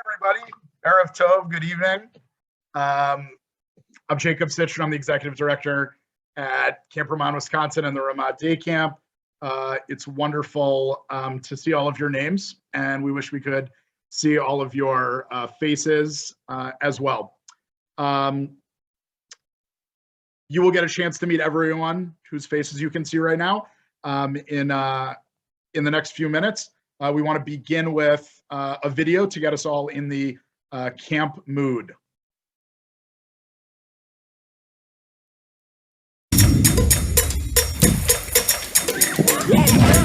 everybody. Erev Tov, good evening. I'm Jacob Stitch, I'm the executive director at Camp Ramah, Wisconsin, and the Ramah Day Camp. It's wonderful to see all of your names, and we wish we could see all of your faces as well. You will get a chance to meet everyone whose faces you can see right now in the next few minutes. We want to begin with a video to get us all in the camp mood. Here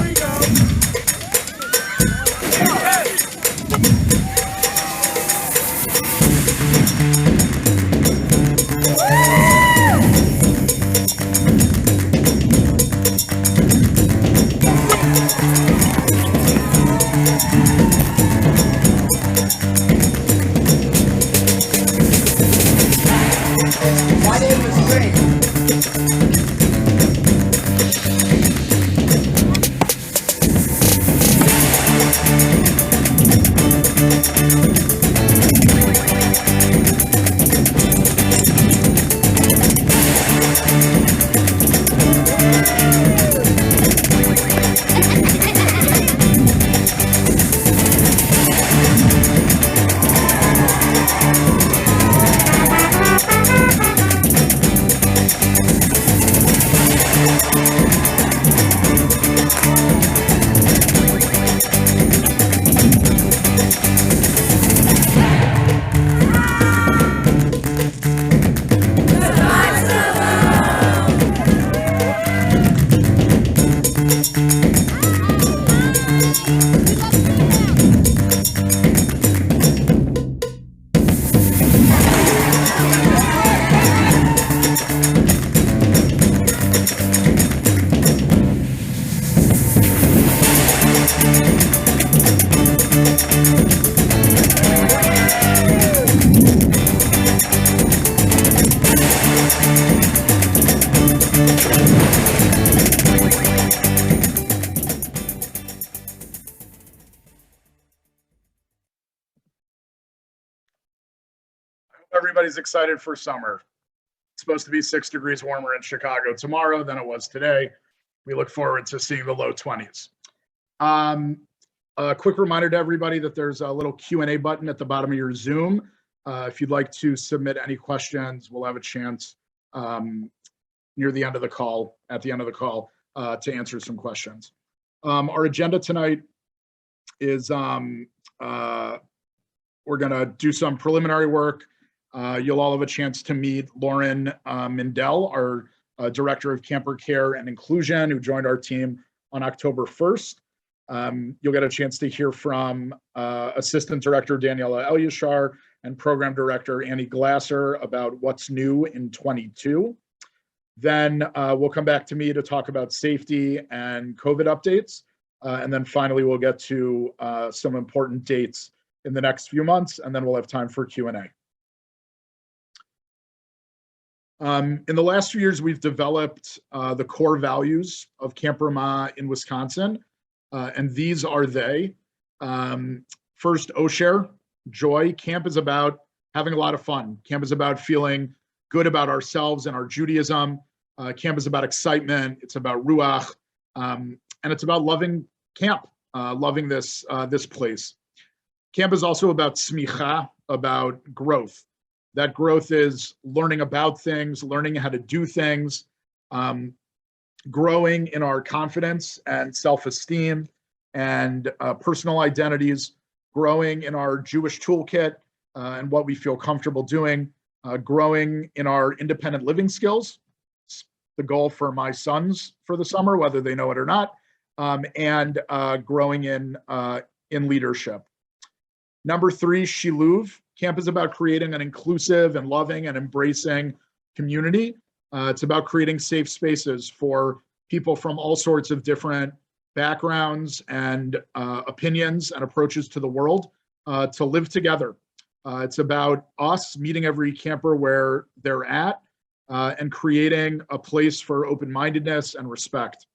we go. My name is Greg. Everybody's excited for summer. It's supposed to be 6 degrees warmer in Chicago tomorrow than it was today. We look forward to seeing the low 20s. A quick reminder to everybody that there's a little Q&A button at the bottom of your Zoom. If you'd like to submit any questions, we'll have a chance near the end of the call, to answer some questions. Our agenda tonight is we're gonna do some preliminary work. You'll all have a chance to meet Lauren Mindell, our Director of Camper Care and Inclusion, who joined our team on October 1st. You'll get a chance to hear from Assistant Director Daniela Elyashar and Program Director Annie Glasser about what's new in 22. Then we'll come back to me to talk about safety and COVID updates. And then finally, we'll get to some important dates in the next few months, and then we'll have time for Q&A. In the last few years, we've developed the core values of Camp Ramah in Wisconsin, and these are they. First, Osher, joy. Camp is about having a lot of fun. Camp is about feeling good about ourselves and our Judaism. Camp is about excitement. It's about ruach, and it's about loving camp, loving this place. Camp is also about smicha, about growth. That growth is learning about things, learning how to do things, growing in our confidence and self-esteem and personal identities, growing in our Jewish toolkit and what we feel comfortable doing, growing in our independent living skills. It's the goal for my sons for the summer, whether they know it or not, and growing in leadership. Number 3, Shiluv. Camp is about creating an inclusive and loving and embracing community. It's about creating safe spaces for people from all sorts of different backgrounds and opinions and approaches to the world to live together. It's about us meeting every camper where they're at and creating a place for open-mindedness and respect.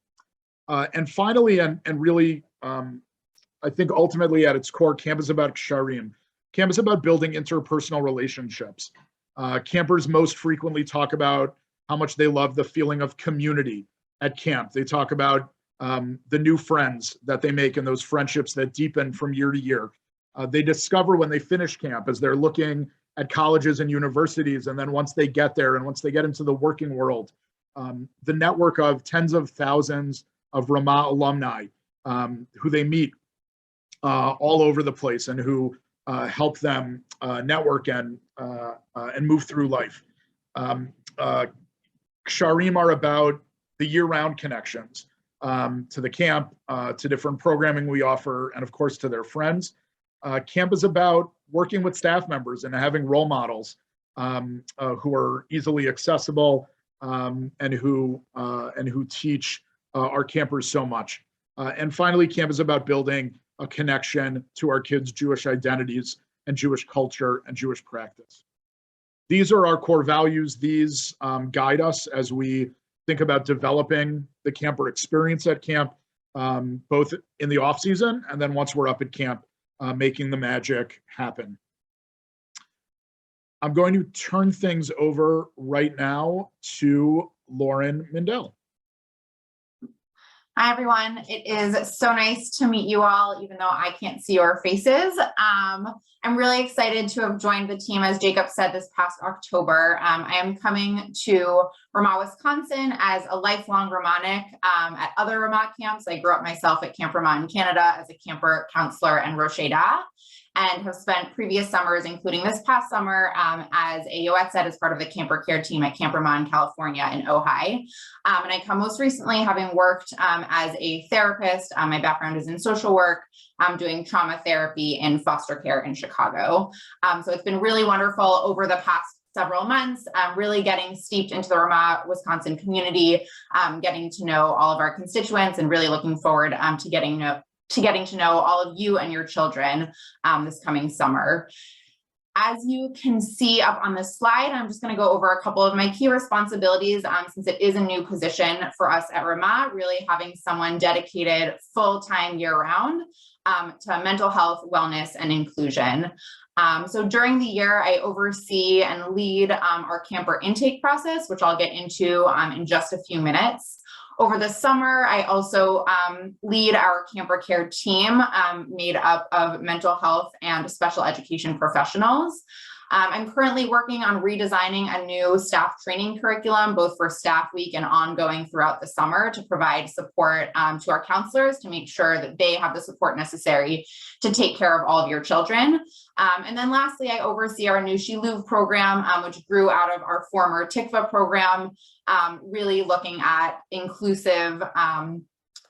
And finally, and really, I think ultimately at its core, camp is about ksharim. Camp is about building interpersonal relationships. Campers most frequently talk about how much they love the feeling of community at camp. They talk about the new friends that they make and those friendships that deepen from year to year. They discover when they finish camp, as they're looking at colleges and universities, and then once they get there and once they get into the working world, the network of tens of thousands of Ramah alumni who they meet all over the place and who help them network and move through life. Ksharim are about the year-round connections to the camp, to different programming we offer, and of course to their friends. Camp is about working with staff members and having role models who are easily accessible and who teach our campers so much. And finally, camp is about building a connection to our kids' Jewish identities and Jewish culture and Jewish practice. These are our core values. These guide us as we think about developing the camper experience at camp, both in the off season and then once we're up at camp, making the magic happen. I'm going to turn things over right now to Lauren Mindell. Hi, everyone. It is so nice to meet you all, even though I can't see your faces. I'm really excited to have joined the team, as Jacob said, this past October. I am coming to Ramah, Wisconsin as a lifelong Ramahnik at other Ramah camps. I grew up myself at Camp Ramah in Canada as a camper counselor and Rosheda, and have spent previous summers, including this past summer, as a Yoetzet as part of the camper care team at Camp Ramah in California in Ojai. And I come most recently having worked as a therapist. My background is in social work. I'm doing trauma therapy in foster care in Chicago. So it's been really wonderful over the past several months, really getting steeped into the Ramah, Wisconsin community, getting to know all of our constituents, and really looking forward to getting to know all of you and your children this coming summer. As you can see up on this slide, I'm just going to go over a couple of my key responsibilities since it is a new position for us at Ramah, really having someone dedicated full-time year-round to mental health, wellness, and inclusion. So during the year, I oversee and lead our camper intake process, which I'll get into in just a few minutes. Over the summer, I also lead our camper care team made up of mental health and special education professionals. I'm currently working on redesigning a new staff training curriculum, both for Staff Week and ongoing throughout the summer, to provide support to our counselors to make sure that they have the support necessary to take care of all of your children. And then lastly, I oversee our new Shiluv program, which grew out of our former Tikva program, really looking at inclusive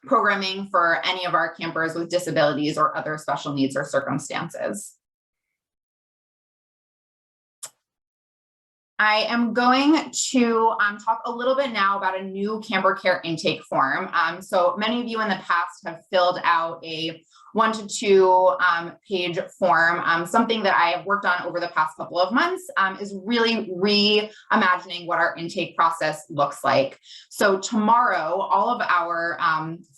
programming for any of our campers with disabilities or other special needs or circumstances. I am going to talk a little bit now about a new camper care intake form. So many of you in the past have filled out a 1 to 2 page form. Something that I have worked on over the past couple of months is really reimagining what our intake process looks like. So tomorrow, all of our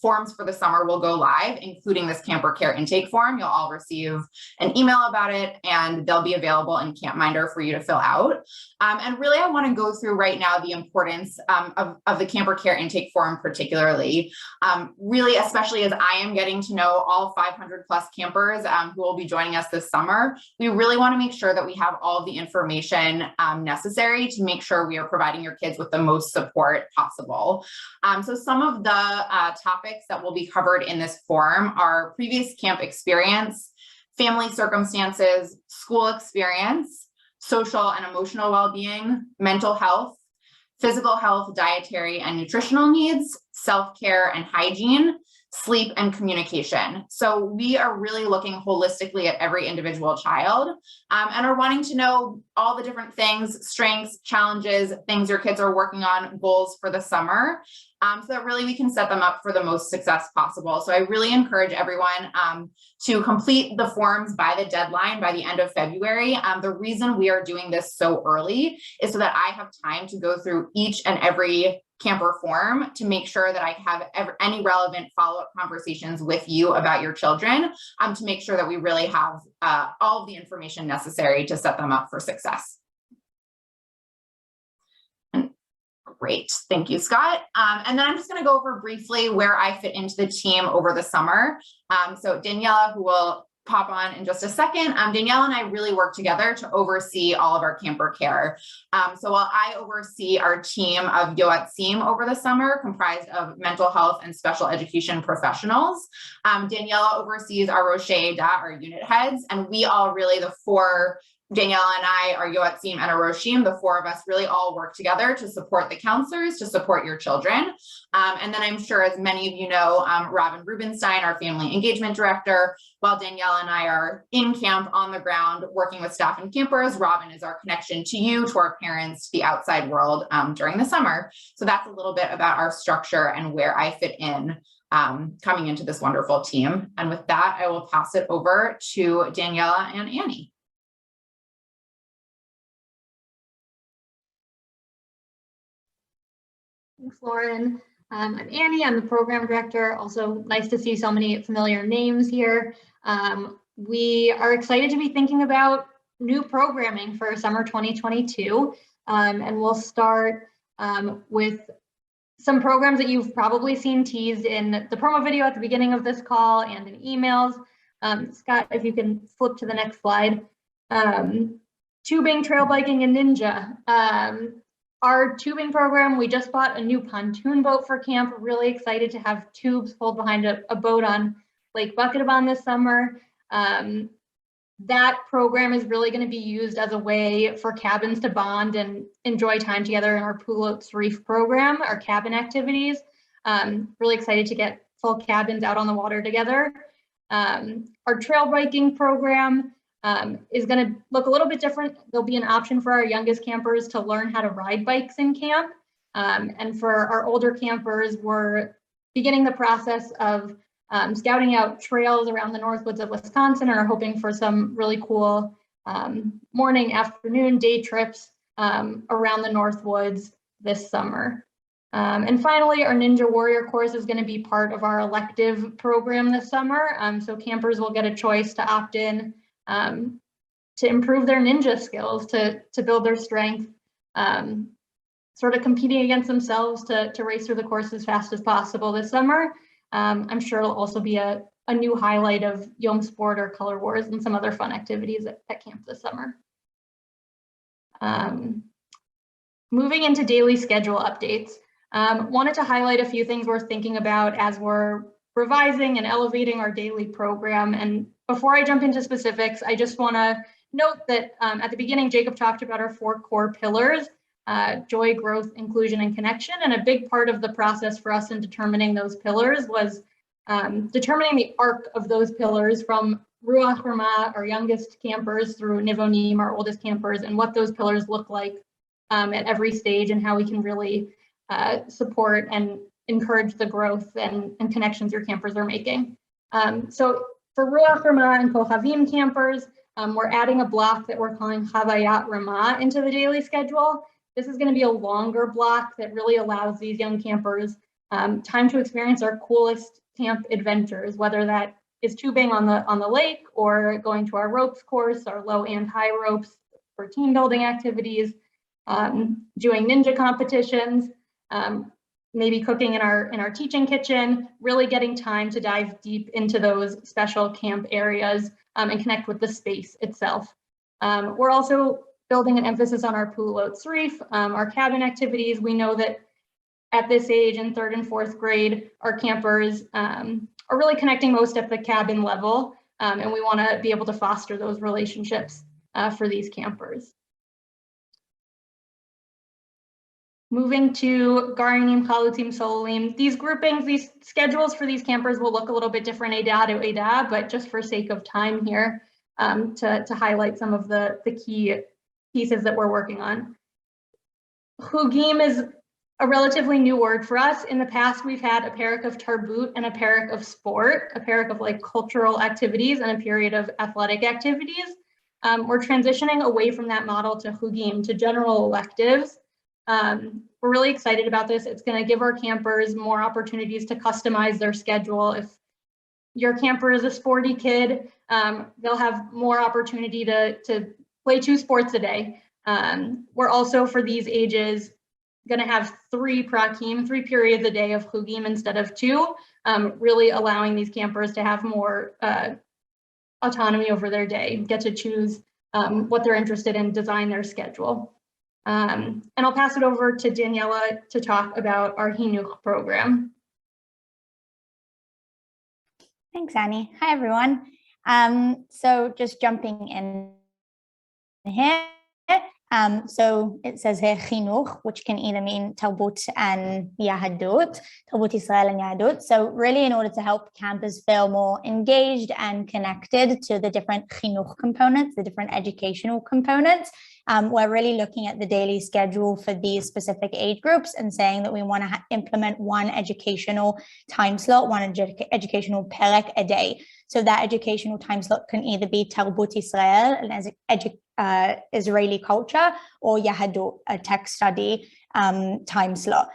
forms for the summer will go live, including this camper care intake form. You'll all receive an email about it, and they'll be available in CampMinder for you to fill out. And really, I want to go through right now the importance of the camper care intake form particularly, really, especially as I am getting to know all 500 plus campers who will be joining us this summer. We really want to make sure that we have all of the information necessary to make sure we are providing your kids with the most support possible. So some of the topics that will be covered in this form are previous camp experience, family circumstances, school experience, social and emotional well-being, mental health, physical health, dietary and nutritional needs, self-care and hygiene, sleep and communication. So we are really looking holistically at every individual child and are wanting to know all the different things, strengths, challenges, things your kids are working on, goals for the summer, so that really we can set them up for the most success possible. So I really encourage everyone to complete the forms by the deadline, by the end of February. The reason we are doing this so early is so that I have time to go through each and every camper form to make sure that I have any relevant follow-up conversations with you about your children, to make sure that we really have all of the information necessary to set them up for success. Great, thank you, Scott. And then I'm just going to go over briefly where I fit into the team over the summer. So Daniela, who will pop on in just a second, Danielle and I really work together to oversee all of our camper care. So while I oversee our team of VACCINATION over the summer, comprised of mental health and special education professionals, Daniela oversees our Rocher Da, our unit heads, and we all really, the four, Daniela and I, our VACCINATION and our Roshim, the four of us really all work together to support the counselors, to support your children. And then I'm sure, as many of you know, Robin Rubenstein, our family engagement director, while Daniela and I are in camp on the ground working with staff and campers, Robin is our connection to you, to our parents, to the outside world during the summer. So that's a little bit about our structure and where I fit in coming into this wonderful team. And with that, I will pass it over to Daniela and Annie. Thanks, Lauren. I'm Annie. I'm the program director. Also nice to see so many familiar names here. We are excited to be thinking about new programming for summer 2022. And we'll start with some programs that you've probably seen teased in the promo video at the beginning of this call and in emails. Scott, if you can flip to the next slide. Tubing, trail biking, and ninja. Our tubing program, we just bought a new pontoon boat for camp. We're really excited to have tubes pulled behind a boat on Lake Buckettabon this summer. That program is really going to be used as a way for cabins to bond and enjoy time together in our Pool Oats Reef program, our cabin activities. Really excited to get full cabins out on the water together. Our trail biking program is going to look a little bit different. There'll be an option for our youngest campers to learn how to ride bikes in camp. And for our older campers, we're beginning the process of scouting out trails around the Northwoods of Wisconsin and are hoping for some really cool morning, afternoon, day trips around the Northwoods this summer. And finally, our Ninja Warrior course is going to be part of our elective program this summer. So campers will get a choice to opt in to improve their ninja skills, to build their strength, sort of competing against themselves to race through the course as fast as possible this summer. I'm sure it'll also be a new highlight of Yom Sport or Color Wars and some other fun activities at camp this summer. Moving into daily schedule updates, wanted to highlight a few things we're thinking about as we're revising and elevating our daily program. And before I jump into specifics, I just want to note that at the beginning, Jacob talked about our 4 core pillars: joy, growth, inclusion, and connection. And a big part of the process for us in determining those pillars was determining the arc of those pillars from Ruach Ramah, our youngest campers, through Nivonim, our oldest campers, and what those pillars look like at every stage and how we can really support and encourage the growth and connections your campers are making. So for Ruach Ramah and Kohavim campers, we're adding a block that we're calling Havayat Ramah into the daily schedule. This is going to be a longer block that really allows these young campers time to experience our coolest camp adventures, whether that is tubing on the lake or going to our ropes course, our low and high ropes for team building activities, doing ninja competitions, maybe cooking in our teaching kitchen, really getting time to dive deep into those special camp areas and connect with the space itself. We're also building an emphasis on our Pool Oats Reef, our cabin activities. We know that at this age in 3rd and 4th grade, our campers are really connecting most at the cabin level, and we want to be able to foster those relationships for these campers. Moving to Garanim, Chalutim, Sololim. These groupings, these schedules for these campers will look a little bit different Ada to Ada, but just for sake of time here, to highlight some of the key pieces that we're working on. Hugim is a relatively new word for us. In the past, we've had a parak of tarbut and a parak of sport, a parak of like cultural activities and a period of athletic activities. We're transitioning away from that model to hugim, to general electives. We're really excited about this. It's going to give our campers more opportunities to customize their schedule. If your camper is a sporty kid, they'll have more opportunity to play 2 sports a day. We're also, for these ages, going to have 3 periods a day of hugim instead of 2, really allowing these campers to have more autonomy over their day, get to choose what they're interested in, design their schedule. And I'll pass it over to Daniela to talk about our Hinuch program. Thanks, Annie. Hi, everyone. So just jumping in here. So it says here chinuch, which can either mean Talbut and Yahadut, Talbut Israel and Yahadut. So really, in order to help campers feel more engaged and connected to the different chinuch components, the different educational components, we're really looking at the daily schedule for these specific age groups and saying that we want to implement one educational time slot, one educational perek a day. So that educational time slot can either be Talbut Israel, an Israeli culture, or Yahadut, a text study time slot.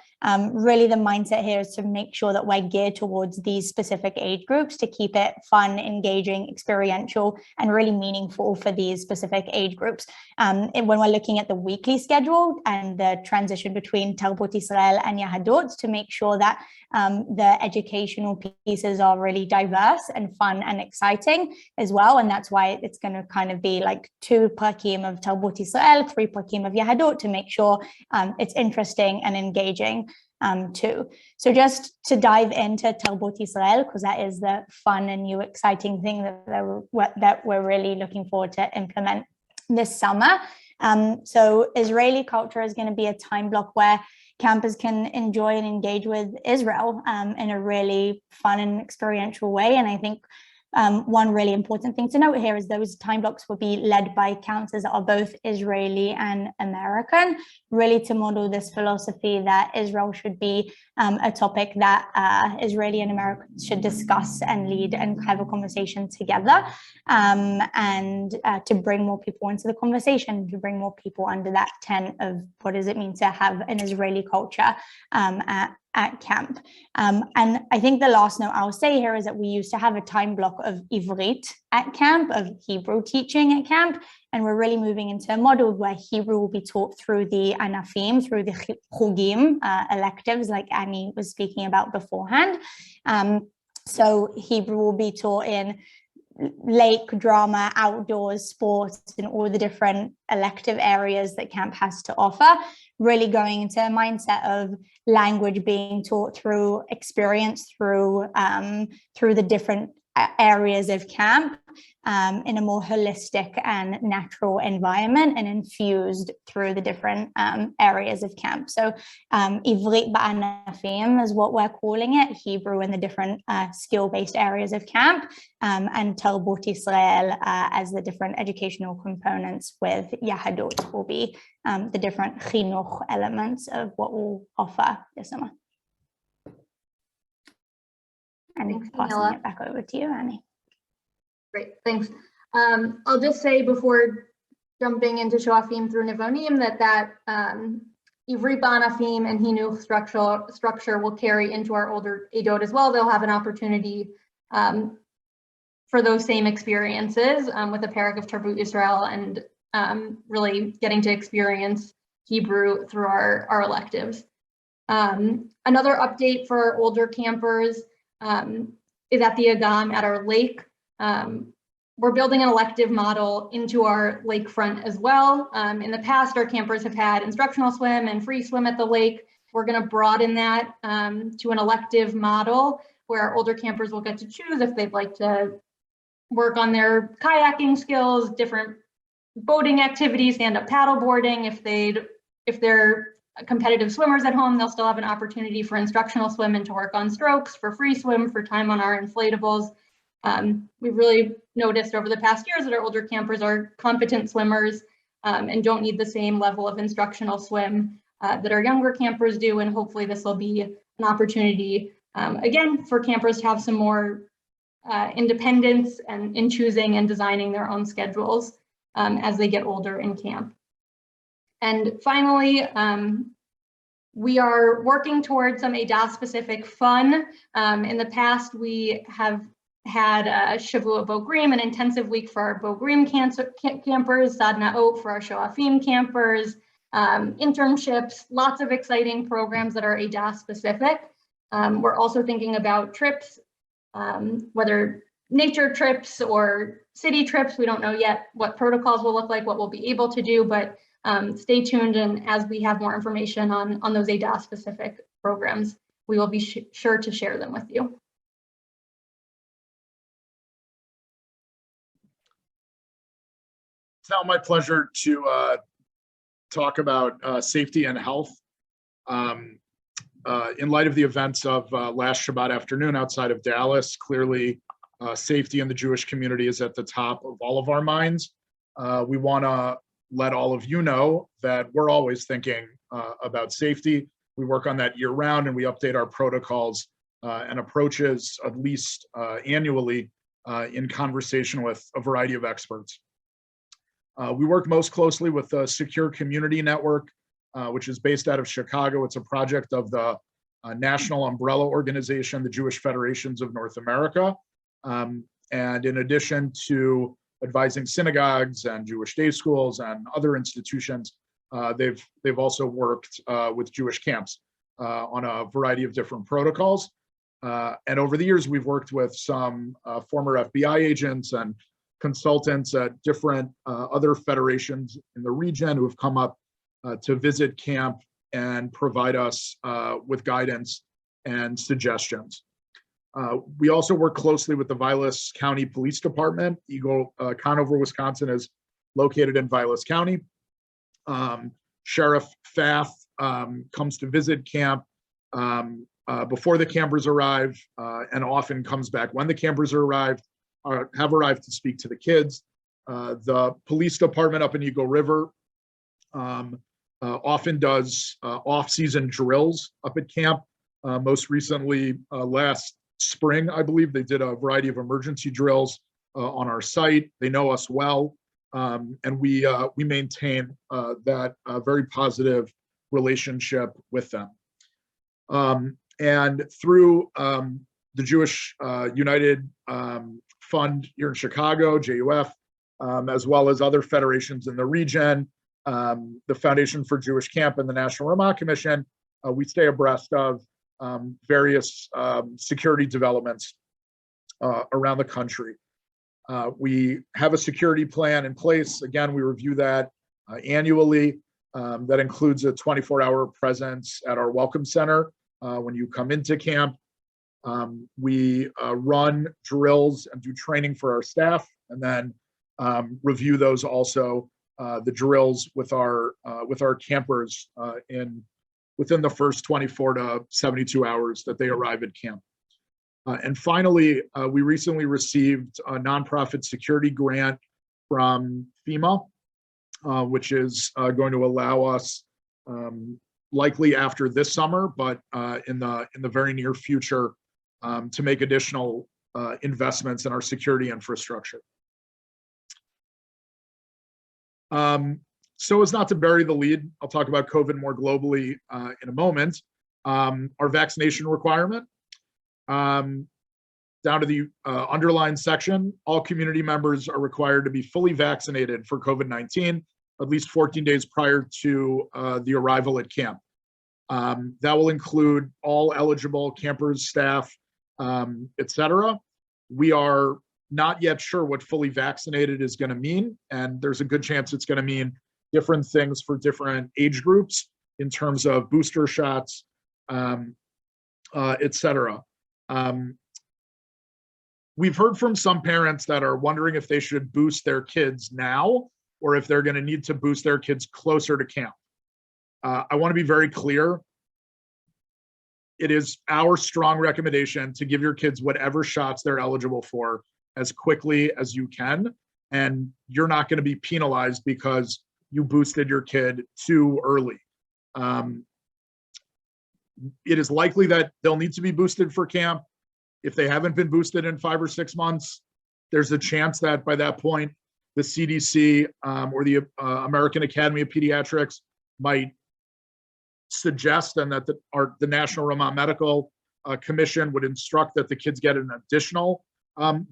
Really the mindset here is to make sure that we're geared towards these specific age groups to keep it fun, engaging, experiential, and really meaningful for these specific age groups. And when we're looking at the weekly schedule and the transition between Talbut Israel and Yahadut, to make sure that the educational pieces are really diverse and fun and exciting as well. And that's why it's going to kind of be like 2 prakim of Talbut Israel, 3 prakim of Yahadut, to make sure it's interesting and engaging too. So just to dive into Talbut Israel, because that is the fun and new exciting thing that we're really looking forward to implement this summer. So Israeli culture is going to be a time block where campers can enjoy and engage with Israel in a really fun and experiential way. And I think one really important thing to note here is those time blocks will be led by counselors that are both Israeli and American, really to model this philosophy that Israel should be a topic that Israeli and Americans should discuss and lead and have a conversation together, and to bring more people into the conversation, to bring more people under that tent of what does it mean to have an Israeli culture at camp. And I think the last note I'll say here is that we used to have a time block of Ivrit at camp, of Hebrew teaching at camp, and we're really moving into a model where Hebrew will be taught through the anafim, through the chugim, electives like Annie was speaking about beforehand. So Hebrew will be taught in lake, drama, outdoors, sports, and all the different elective areas that camp has to offer, really going into a mindset of language being taught through experience, through the different areas of camp, in a more holistic and natural environment, and infused through the different areas of camp. So Ivrit ba'anafim is what we're calling it, Hebrew in the different skill-based areas of camp, and Talbut Israel as the different educational components, with Yahadut will be the different chinuch elements of what we'll offer this summer. And passing it back over to you, Annie. Great, thanks. I'll just say before jumping into Shoafim through Nivonim that Ivri Banafim and Hinuch structure will carry into our older Eidot as well. They'll have an opportunity for those same experiences with a parak of Tarbut Israel and really getting to experience Hebrew through our electives. Another update for our older campers is at the Agam at our lake. We're building an elective model into our lakefront as well. In the past, our campers have had instructional swim and free swim at the lake. We're going to broaden that to an elective model where our older campers will get to choose if they'd like to work on their kayaking skills, different boating activities, stand-up paddle boarding. If they're competitive swimmers at home, they'll still have an opportunity for instructional swim and to work on strokes, for free swim, for time on our inflatables. We've really noticed over the past years that our older campers are competent swimmers and don't need the same level of instructional swim that our younger campers do. And hopefully this will be an opportunity, again, for campers to have some more independence and in choosing and designing their own schedules as they get older in camp. And finally, we are working towards some ADAS-specific fun. In the past, we have had Shavua Bogrim, an intensive week for our Bogrim campers, Sadna Oat for our Shoafim campers, internships, lots of exciting programs that are ADAS-specific. We're also thinking about trips, whether nature trips or city trips. We don't know yet what protocols will look like, what we'll be able to do, but stay tuned, and as we have more information on those ADAS specific programs, we will be sure to share them with you. It's now my pleasure to talk about safety and health. In light of the events of last Shabbat afternoon outside of Dallas, clearly safety in the Jewish community is at the top of all of our minds. We want to let all of you know that we're always thinking about safety. We work on that year round, and we update our protocols and approaches at least annually in conversation with a variety of experts. We work most closely with the Secure Community Network, which is based out of Chicago. It's a project of the national umbrella organization, the Jewish Federations of North America. And in addition to advising synagogues and Jewish day schools and other institutions, they've also worked with Jewish camps on a variety of different protocols. And over the years, we've worked with some former FBI agents and consultants at different other federations in the region who have come up to visit camp and provide us with guidance and suggestions. We also work closely with the Vilas County Police Department. Eagle Conover, Wisconsin is located in Vilas County. Sheriff Pfaff comes to visit camp before the campers arrive and often comes back when the campers have arrived to speak to the kids. The police department up in Eagle River often does off-season drills up at camp. Most recently, last spring, I believe, they did a variety of emergency drills on our site. They know us well, and we maintain that very positive relationship with them. And through the Jewish United Fund here in Chicago, JUF, as well as other federations in the region, the Foundation for Jewish Camp and the National Ramah Commission, we stay abreast of various security developments around the country. We have a security plan in place. Again, we review that annually. That includes a 24-hour presence at our Welcome Center when you come into camp. We run drills and do training for our staff, and then review those also, the drills with our campers within the first 24 to 72 hours that they arrive at camp. And finally, we recently received a nonprofit security grant from FEMA, which is going to allow us, likely after this summer, but in the very near future, to make additional investments in our security infrastructure. So as not to bury the lead, I'll talk about COVID more globally in a moment. Our vaccination requirement, down to the underlined section, all community members are required to be fully vaccinated for COVID-19 at least 14 days prior to the arrival at camp. That will include all eligible campers, staff, etc. We are not yet sure what fully vaccinated is going to mean, and there's a good chance it's going to mean different things for different age groups in terms of booster shots, etc. We've heard from some parents that are wondering if they should boost their kids now or if they're going to need to boost their kids closer to camp. I want to be very clear. It is our strong recommendation to give your kids whatever shots they're eligible for as quickly as you can, and you're not going to be penalized because you boosted your kid too early. It is likely that they'll need to be boosted for camp. If they haven't been boosted in 5 or 6 months, there's a chance that by that point, the CDC or the American Academy of Pediatrics might suggest, and that the National Ramah Medical Commission would instruct that the kids get an additional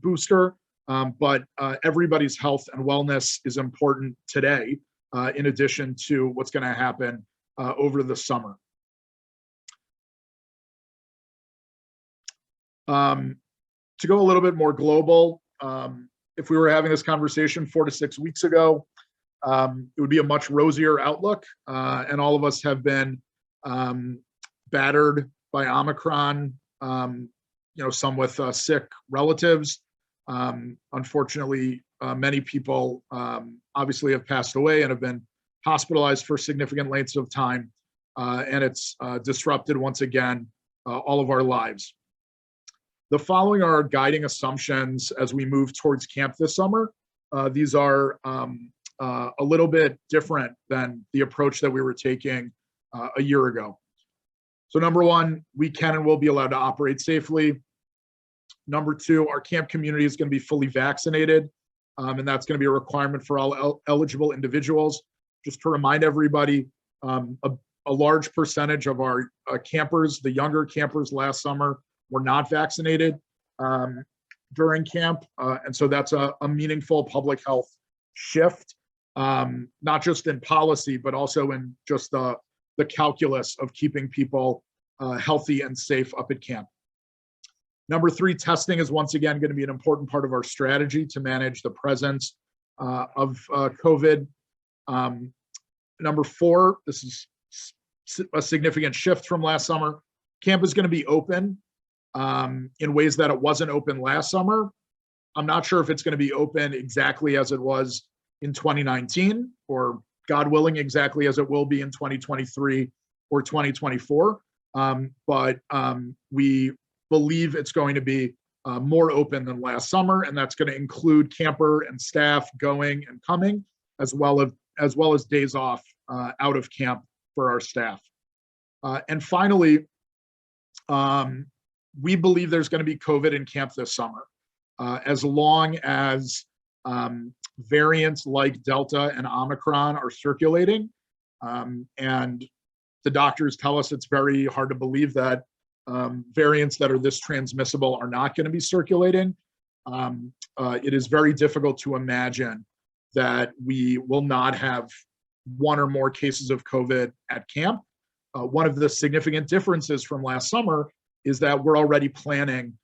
booster. But everybody's health and wellness is important today, in addition to what's going to happen over the summer. To go a little bit more global, if we were having this conversation 4 to 6 weeks ago, it would be a much rosier outlook, and all of us have been battered by Omicron, some with sick relatives. Unfortunately, many people obviously have passed away and have been hospitalized for significant lengths of time, and it's disrupted once again all of our lives. The following are our guiding assumptions as we move towards camp this summer. These are a little bit different than the approach that we were taking a year ago. So number one, we can and will be allowed to operate safely. Number two, our camp community is going to be fully vaccinated, and that's going to be a requirement for all eligible individuals. Just to remind everybody, a large percentage of our campers, the younger campers last summer, were not vaccinated during camp. And so that's a meaningful public health shift, not just in policy, but also in just the calculus of keeping people healthy and safe up at camp. Number three, testing is once again going to be an important part of our strategy to manage the presence of COVID. Number four, this is a significant shift from last summer. Camp is going to be open in ways that it wasn't open last summer. I'm not sure if it's going to be open exactly as it was in 2019, or God willing, exactly as it will be in 2023 or 2024. But we believe it's going to be more open than last summer, and that's going to include camper and staff going and coming, as well as days off out of camp for our staff. And finally, we believe there's going to be COVID in camp this summer, as long as variants like Delta and Omicron are circulating. And the doctors tell us it's very hard to believe that variants that are this transmissible are not going to be circulating. It is very difficult to imagine that we will not have one or more cases of COVID at camp. One of the significant differences from last summer is that we're already planning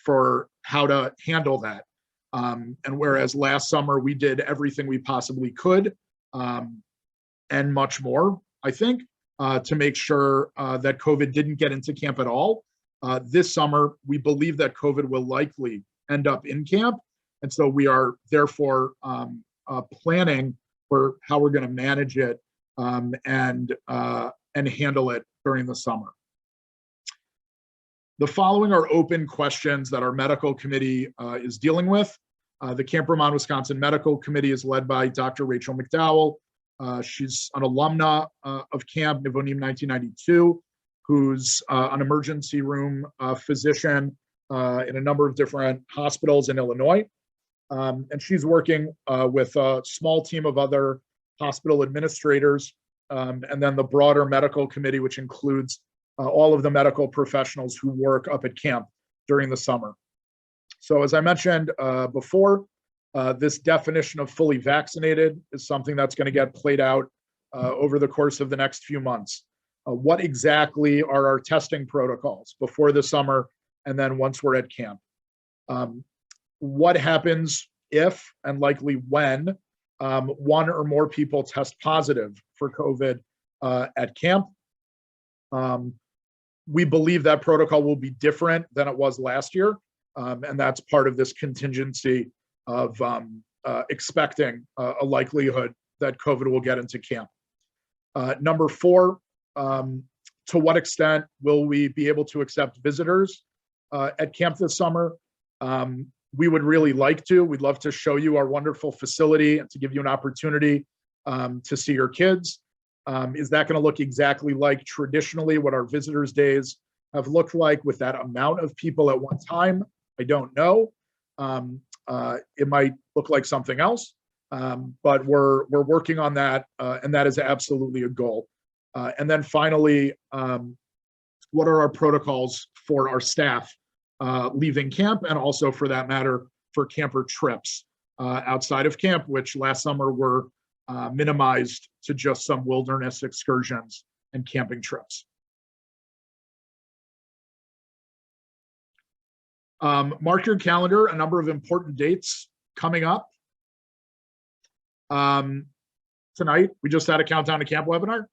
for how to handle that. And whereas last summer we did everything we possibly could, and much more, I think, to make sure that COVID didn't get into camp at all. This summer, we believe that COVID will likely end up in camp. And so we are therefore planning for how we're going to manage it and handle it during the summer. The following are open questions that our medical committee is dealing with. The Camp Ramah, Wisconsin Medical Committee is led by Dr. Rachel McDowell. She's an alumna of camp, Nivonim 1992, who's an emergency room physician in a number of different hospitals in Illinois. And she's working with a small team of other hospital administrators, and then the broader medical committee, which includes all of the medical professionals who work up at camp during the summer. So as I mentioned before, this definition of fully vaccinated is something that's going to get played out over the course of the next few months. What exactly are our testing protocols before the summer and then once we're at camp? What happens if, and likely when, one or more people test positive for COVID at camp? We believe that protocol will be different than it was last year, and that's part of this contingency of expecting a likelihood that COVID will get into camp. Number four, to what extent will we be able to accept visitors at camp this summer? We would really like to. We'd love to show you our wonderful facility and to give you an opportunity to see your kids. Is that going to look exactly like traditionally what our visitors days have looked like with that amount of people at one time? I don't know. It might look like something else, but we're working on that, and that is absolutely a goal. And then finally, what are our protocols for our staff leaving camp, and also for that matter, for camper trips outside of camp, which last summer were minimized to just some wilderness excursions and camping trips. Mark your calendar, a number of important dates coming up. Tonight, we just had a Countdown to Camp webinar.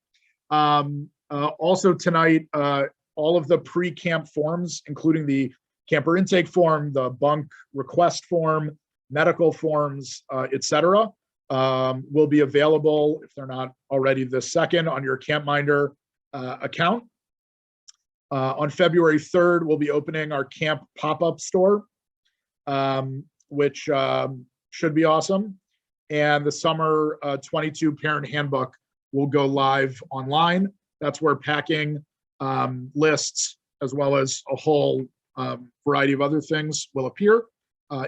Also tonight, all of the pre-camp forms, including the camper intake form, the bunk request form, medical forms, etc., will be available, if they're not already this second, on your CampMinder account. On February 3rd, we'll be opening our camp pop-up store, which should be awesome. And the summer 22 parent handbook will go live online. That's where packing lists, as well as a whole variety of other things, will appear.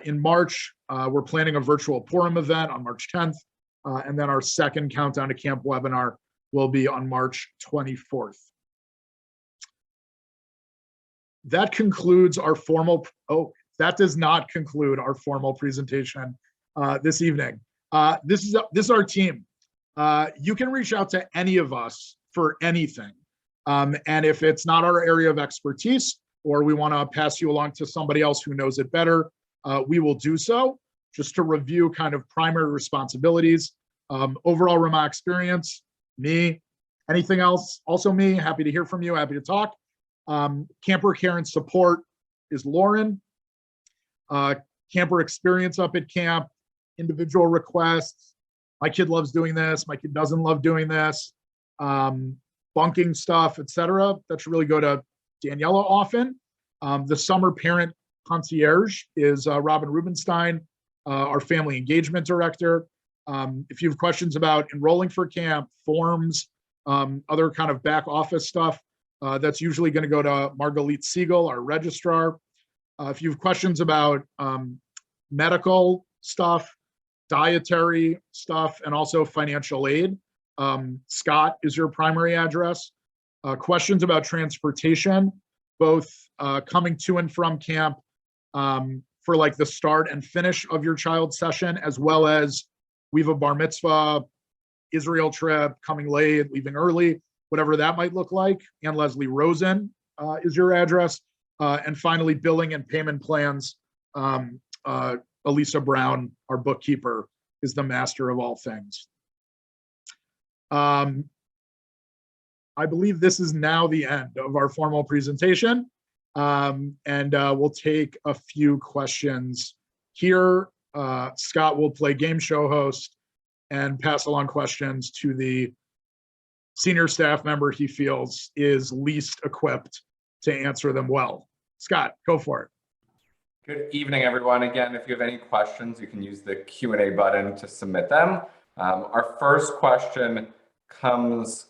In March, we're planning a virtual Purim event on March 10th, and then our second Countdown to Camp webinar will be on March 24th. That concludes our formal, that does not conclude our formal presentation this evening. This is our team. You can reach out to any of us for anything. And if it's not our area of expertise, or we want to pass you along to somebody else who knows it better, we will do so. Just to review kind of primary responsibilities, overall Ramah experience, me, anything else, also me, happy to hear from you, happy to talk. Camper care and support is Lauren. Camper experience up at camp, individual requests. My kid loves doing this, my kid doesn't love doing this. Bunking stuff, etc. That should really go to Daniela often. The summer parent concierge is Robin Rubenstein, our family engagement director. If you have questions about enrolling for camp, forms, other kind of back office stuff, that's usually going to go to Margalit Siegel, our registrar. If you have questions about medical stuff, dietary stuff, and also financial aid, Scott is your primary address. Questions about transportation, both coming to and from camp for like the start and finish of your child's session, as well as we have a bar mitzvah, Israel trip, coming late, leaving early, whatever that might look like. And Leslie Rosen is your address. And finally, billing and payment plans. Elisa Brown, our bookkeeper, is the master of all things. I believe this is now the end of our formal presentation. And we'll take a few questions here. Scott will play game show host and pass along questions to the senior staff member he feels is least equipped to answer them well. Scott, go for it. Good evening, everyone. Again, if you have any questions, you can use the Q&A button to submit them. Our first question comes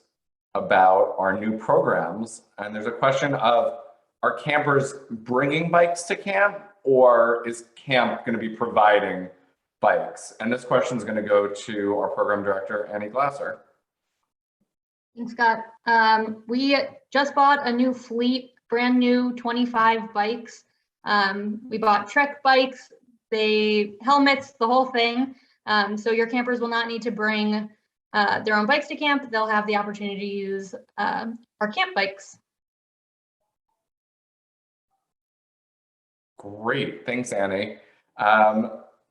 about our new programs. And there's a question of, are campers bringing bikes to camp, or is camp going to be providing bikes? And this question is going to go to our program director, Annie Glasser. Thanks, Scott. We just bought a new fleet, brand new 25 bikes. We bought Trek bikes, helmets, the whole thing. So your campers will not need to bring their own bikes to camp. They'll have the opportunity to use our camp bikes. Great, thanks, Annie.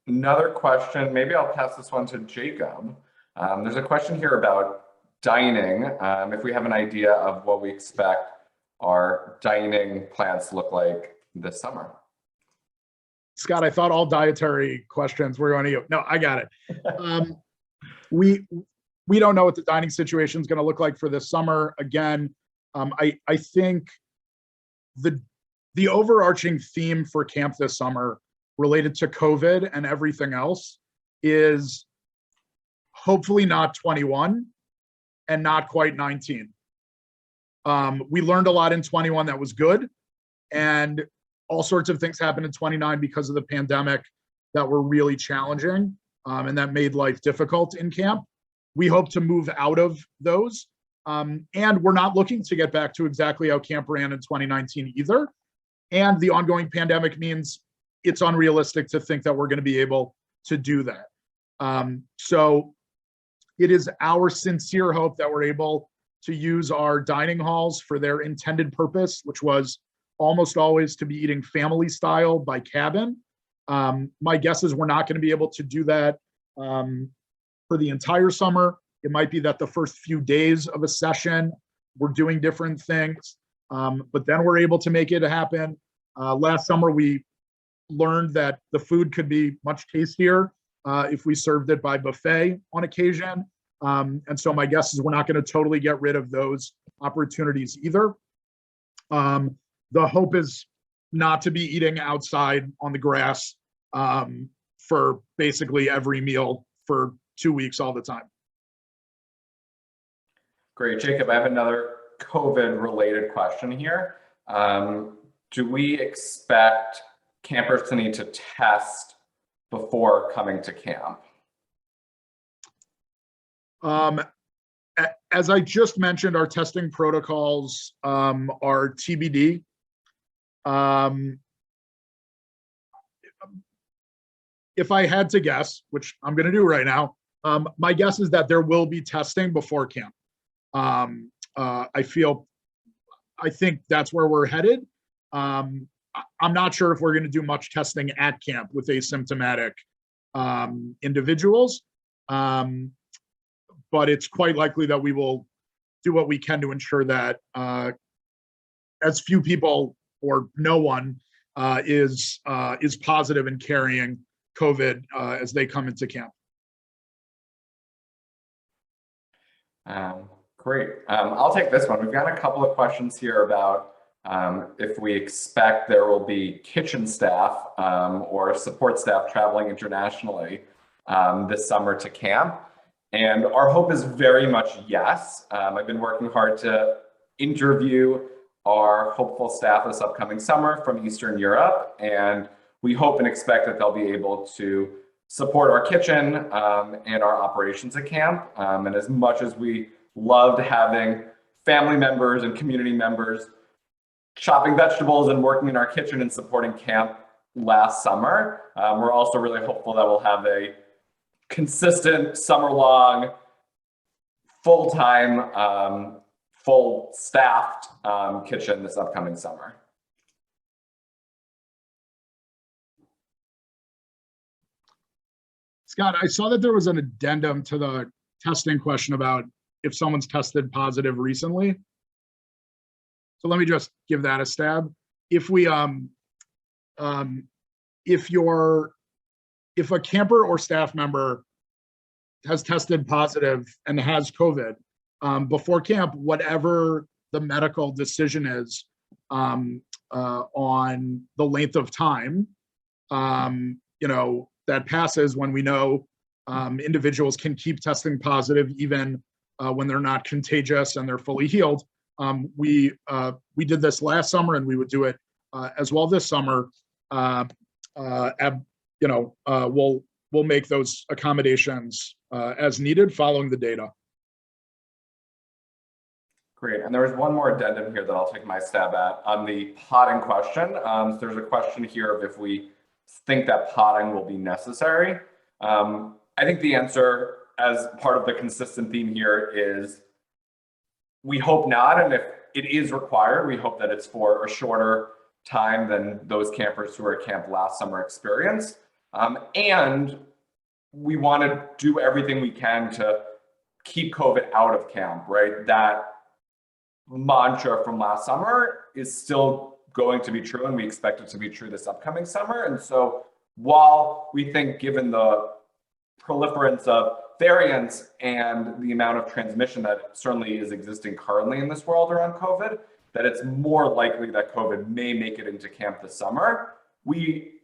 Another question, maybe I'll pass this one to Jacob. There's a question here about dining. If we have an idea of what we expect our dining plans to look like this summer. Scott, I thought all dietary questions were going to you. No, I got it. We don't know what the dining situation is going to look like for this summer. Again, I think the overarching theme for camp this summer related to COVID and everything else is hopefully not 21 and not quite 19. We learned a lot in 21 that was good, and all sorts of things happened in 29 because of the pandemic that were really challenging, and that made life difficult in camp. We hope to move out of those, and we're not looking to get back to exactly how camp ran in 2019 either. And the ongoing pandemic means it's unrealistic to think that we're going to be able to do that. So it is our sincere hope that we're able to use our dining halls for their intended purpose, which was almost always to be eating family style by cabin. My guess is we're not going to be able to do that for the entire summer. It might be that the first few days of a session, we're doing different things, but then we're able to make it happen. Last summer, we learned that the food could be much tastier if we served it by buffet on occasion. And so my guess is we're not going to totally get rid of those opportunities either. The hope is not to be eating outside on the grass for basically every meal for 2 weeks all the time. Great, Jacob, I have another COVID-related question here. Do we expect campers to need to test before coming to camp? As I just mentioned, our testing protocols are TBD. If I had to guess, which I'm going to do right now, my guess is that there will be testing before camp. I think that's where we're headed. I'm not sure if we're going to do much testing at camp with asymptomatic individuals, but it's quite likely that we will do what we can to ensure that as few people or no one is positive in carrying COVID as they come into camp. Great. I'll take this one. We've got a couple of questions here about if we expect there will be kitchen staff or support staff traveling internationally this summer to camp. And our hope is very much yes. I've been working hard to interview our hopeful staff this upcoming summer from Eastern Europe, and we hope and expect that they'll be able to support our kitchen and our operations at camp. And as much as we loved having family members and community members chopping vegetables and working in our kitchen and supporting camp last summer, we're also really hopeful that we'll have a consistent summer-long, full-time, full-staffed kitchen this upcoming summer. Scott, I saw that there was an addendum to the testing question about if someone's tested positive recently. So let me just give that a stab. If we, if a camper or staff member has tested positive and has COVID before camp, whatever the medical decision is on the length of time, that passes when we know individuals can keep testing positive even when they're not contagious and they're fully healed. We did this last summer, and we would do it as well this summer. We'll make those accommodations as needed following the data. Great, and there was one more addendum here that I'll take my stab at on the potting question. So there's a question here of if we think that potting will be necessary. I think the answer, as part of the consistent theme here, is we hope not, and if it is required, we hope that it's for a shorter time than those campers who were at camp last summer experienced. And we want to do everything we can to keep COVID out of camp, right? That mantra from last summer is still going to be true, and we expect it to be true this upcoming summer. And so while we think, given the proliferance of variants and the amount of transmission that certainly is existing currently in this world around COVID, that it's more likely that COVID may make it into camp this summer,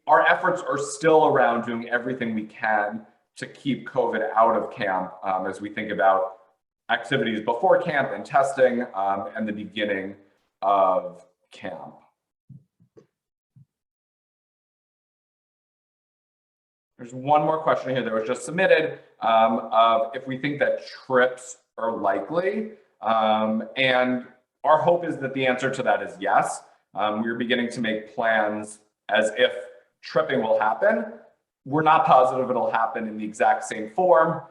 our efforts are still around doing everything we can to keep COVID out of camp as we think about activities before camp and testing, and the beginning of camp. There's one more question here that was just submitted of if we think that trips are likely. And our hope is that the answer to that is yes. We're beginning to make plans as if tripping will happen. We're not positive it'll happen in the exact same form.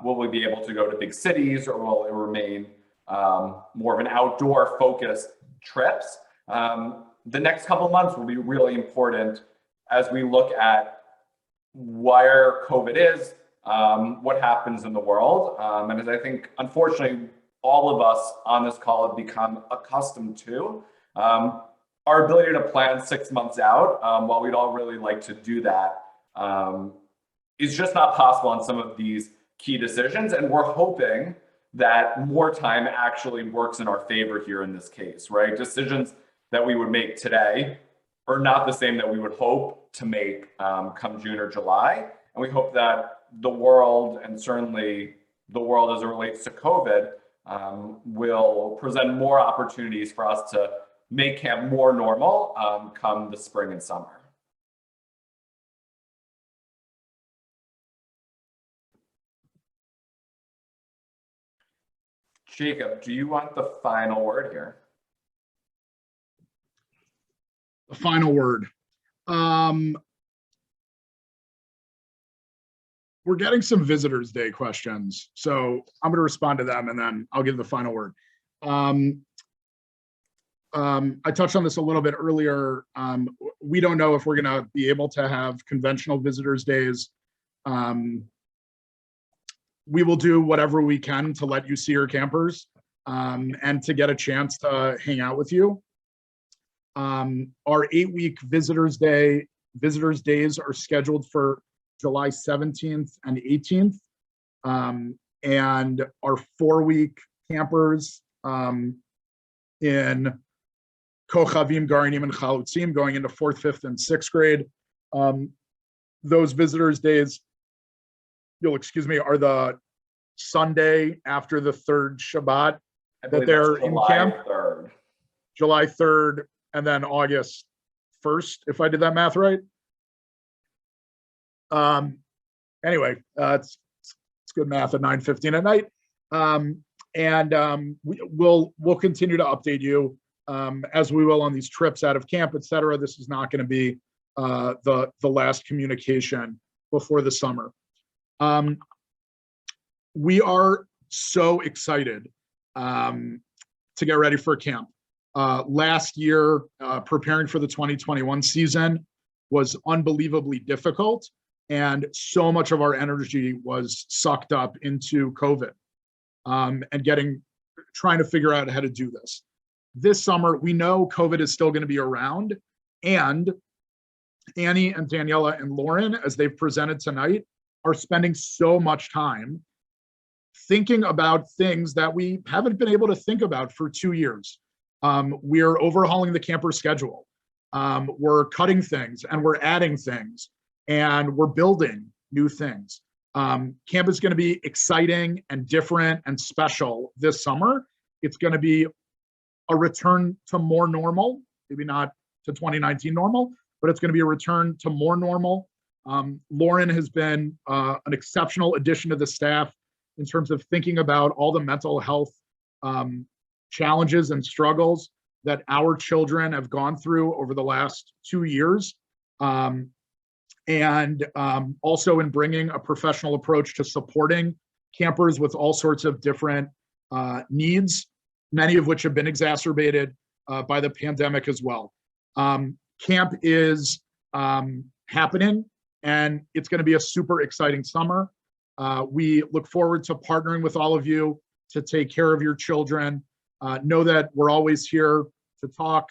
Will we be able to go to big cities, or will it remain more of an outdoor focused trips? The next couple of months will be really important as we look at where COVID is, what happens in the world. And as I think, unfortunately, all of us on this call have become accustomed to, our ability to plan 6 months out, while we'd all really like to do that, is just not possible on some of these key decisions. And we're hoping that more time actually works in our favor here in this case, right? Decisions that we would make today are not the same that we would hope to make come June or July. And we hope that the world, and certainly the world as it relates to COVID, will present more opportunities for us to make camp more normal come the spring and summer. Jacob, do you want the final word here? The final word. We're getting some Visitors Day questions, so I'm going to respond to them and then I'll give the final word. I touched on this a little bit earlier. We don't know if we're going to be able to have conventional Visitors Days. We will do whatever we can to let you see your campers and to get a chance to hang out with you. Our 8-week Visitors Days are scheduled for July 17th and 18th. And our 4-week campers in Kochavim, Garanim, and Chalutzim going into 4th, 5th, and 6th grade. Those Visitors Days, you'll excuse me, are the Sunday after the 3rd Shabbat that they're in camp. July 3rd, and then August 1st, if I did that math right. Anyway, it's good math at 9:15 at night. We'll continue to update you as we will on these trips out of camp, et cetera. This is not going to be the last communication before the summer. We are so excited to get ready for camp. Last year, preparing for the 2021 season was unbelievably difficult, and so much of our energy was sucked up into COVID and trying to figure out how to do this. This summer, we know COVID is still going to be around, and Annie and Daniela and Lauren, as they've presented tonight, are spending so much time thinking about things that we haven't been able to think about for 2 years. We're overhauling the camper schedule. We're cutting things and we're adding things and we're building new things. Camp is going to be exciting and different and special this summer. It's going to be a return to more normal, maybe not to 2019 normal, but it's going to be a return to more normal. Lauren has been an exceptional addition to the staff in terms of thinking about all the mental health challenges and struggles that our children have gone through over the last 2 years. And also in bringing a professional approach to supporting campers with all sorts of different needs, many of which have been exacerbated by the pandemic as well. Camp is happening, and it's going to be a super exciting summer. We look forward to partnering with all of you to take care of your children. Know that we're always here to talk,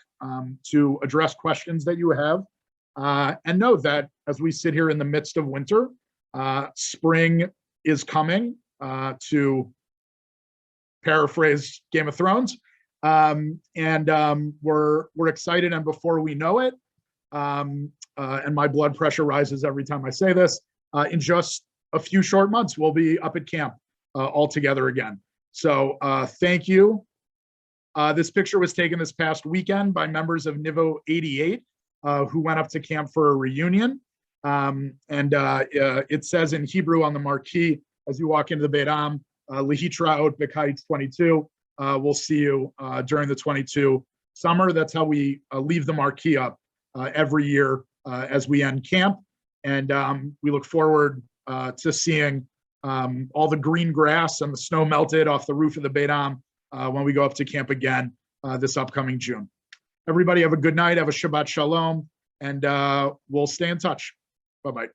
to address questions that you have. And know that as we sit here in the midst of winter, spring is coming, to paraphrase Game of Thrones. We're excited, and before we know it, and my blood pressure rises every time I say this, in just a few short months, we'll be up at camp all together again. So thank you. This picture was taken this past weekend by members of Nivo 88 who went up to camp for a reunion. It says in Hebrew on the marquee as you walk into the Beit Am, Lehitraot B'Kites 22. We'll see you during the 22 summer. That's how we leave the marquee up every year as we end camp. And we look forward to seeing all the green grass and the snow melted off the roof of the Beit Am when we go up to camp again this upcoming June. Everybody have a good night. Have a Shabbat Shalom, and we'll stay in touch. Bye-bye.